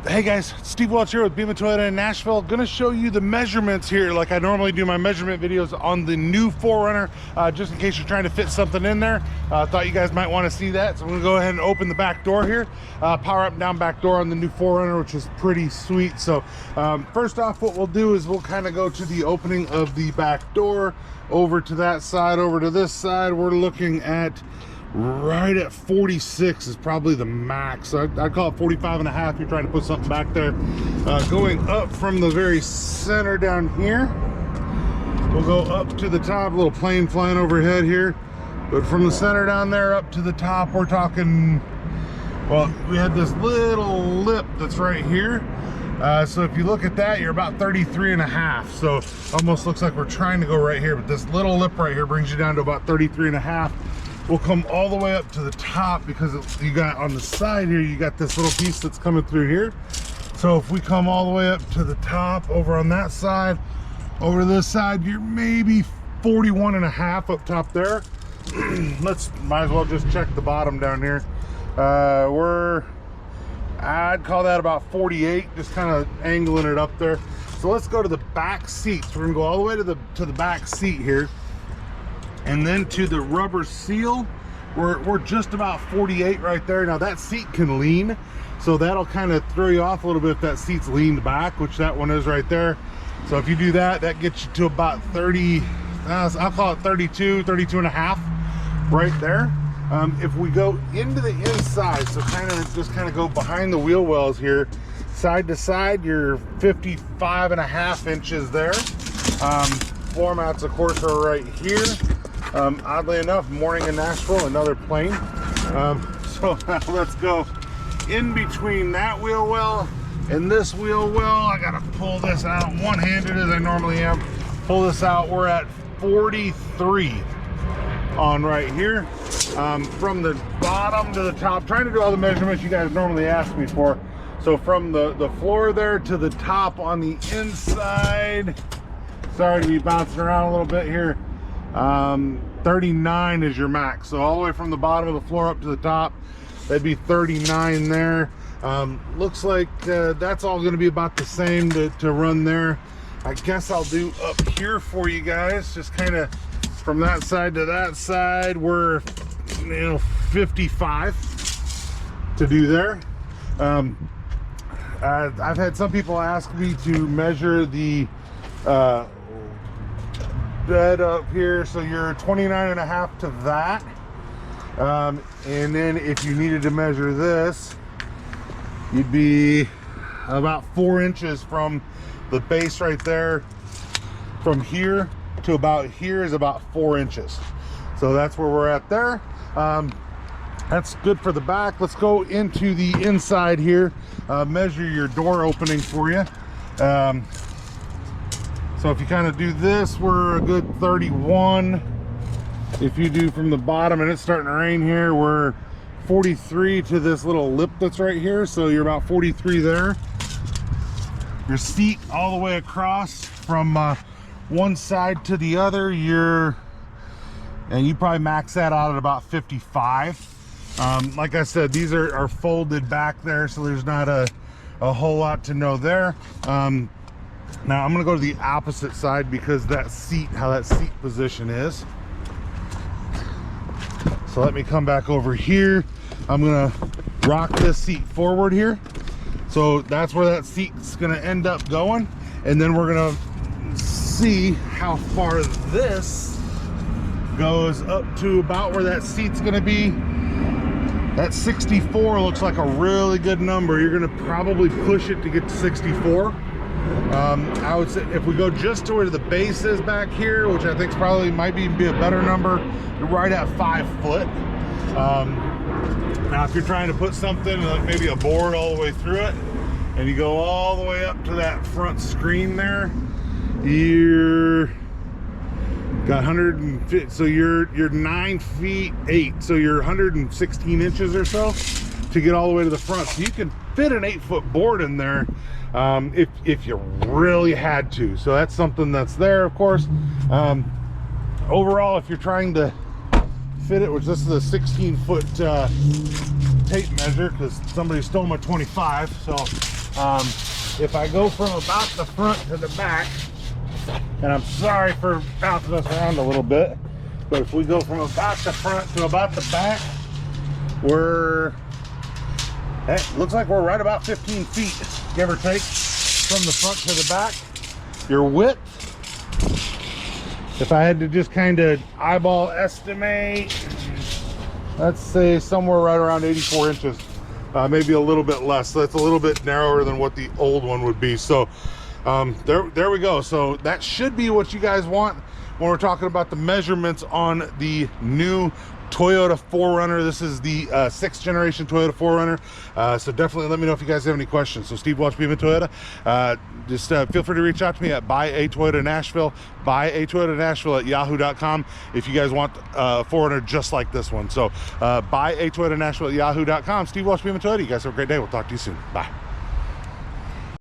Hey guys, Steve Welch here with Beaman Toyota in Nashville. Gonna show you the measurements here like I normally do my measurement videos on the new 4Runner, just in case you're trying to fit something in there. Thought you guys might want to see that, so I'm gonna go ahead and open the back door here. Power up and down back door on the new 4Runner, which is pretty sweet. So first off, what we'll do is we'll kind of go to the opening of the back door, over to that side, over to this side. We're looking at right at 46 is probably the max. So I'd call it 45 and a half. You're trying to put something back there. Going up from the very center down here, we'll go up to the top. A little plane flying overhead here, but from the center down there up to the top, we're talking, well, we had this little lip that's right here. So if you look at that, you're about 33 and a half. So almost looks like we're trying to go right here, but this little lip right here brings you down to about 33 and a half. We'll come all the way up to the top because you got on the side here, you got this little piece that's coming through here. So if we come all the way up to the top over on that side, over to this side, you're maybe 41 and a half up top there. Might as well just check the bottom down here. I'd call that about 48, just kind of angling it up there. So let's go to the back seats. We're gonna go all the way to the back seat here. And then to the rubber seal, we're just about 48 right there. Now that seat can lean, so that'll kind of throw you off a little bit if that seat's leaned back, which that one is right there. So if you do that, that gets you to about 30, I'll call it 32 and a half right there. If we go into the inside, so just kind of go behind the wheel wells here, side to side, you're 55 and a half inches there. Floor mats, of course, are right here. Oddly enough, morning in Nashville, another plane. So let's go in between that wheel well and this wheel well. I gotta pull this out one-handed as I normally am. Pull this out. We're at 43 on right here. From the bottom to the top, trying to do all the measurements you guys normally ask me for. So from the floor there to the top on the inside, sorry to be bouncing around a little bit here, 39 is your max. So all the way from the bottom of the floor up to the top, that'd be 39 there. Looks like that's all going to be about the same to run there. I guess I'll do up here for you guys, just kind of from that side to that side. We're 55 to do there. I've had some people ask me to measure the bed up here, so you're 29 and a half to that. And then if you needed to measure this, you'd be about 4 inches from the base right there. From here to about here is about 4 inches. So that's where we're at there. That's good for the back. Let's go into the inside here, measure your door opening for you. So if you kind of do this, we're a good 31. If you do from the bottom, and it's starting to rain here, we're 43 to this little lip that's right here. So you're about 43 there. Your seat all the way across from one side to the other, and you probably max that out at about 55. Like I said, these are folded back there, so there's not a whole lot to know there. Now I'm going to go to the opposite side because how that seat position is. So let me come back over here. I'm going to rock this seat forward here. So that's where that seat's going to end up going. And then we're going to see how far this goes up to about where that seat's going to be. That 64 looks like a really good number. You're going to probably push it to get to 64. I would say if we go just to where the base is back here, which I think probably might be a better number, you're right at 5 foot. Now if you're trying to put something like maybe a board all the way through it, and you go all the way up to that front screen there, you're got 150, so you're 9 feet 8, so you're 116 inches or so to get all the way to the front. So you can fit an 8-foot board in there if you really had to. So that's something that's there, of course. Overall, if you're trying to fit it, which this is a 16-foot tape measure because somebody stole my 25, so If I go from about the front to the back, and I'm sorry for bouncing us around a little bit, but if we go from about the front to about the back, looks like we're right about 15 feet, give or take, from the front to the back. Your width, if I had to just kind of eyeball estimate, let's say somewhere right around 84 inches, maybe a little bit less. So that's a little bit narrower than what the old one would be. So there we go. So that should be what you guys want when we're talking about the measurements on the new Toyota 4Runner. This is the 6th generation Toyota 4Runner. So definitely let me know if you guys have any questions. So Steve Welch, Beaman Toyota. Just feel free to reach out to me at buyatoyotanashville, buyatoyotanashville@yahoo.com if you guys want a 4Runner just like this one. So buyatoyotanashville@yahoo.com. Steve Welch, Beaman Toyota. You guys have a great day. We'll talk to you soon. Bye.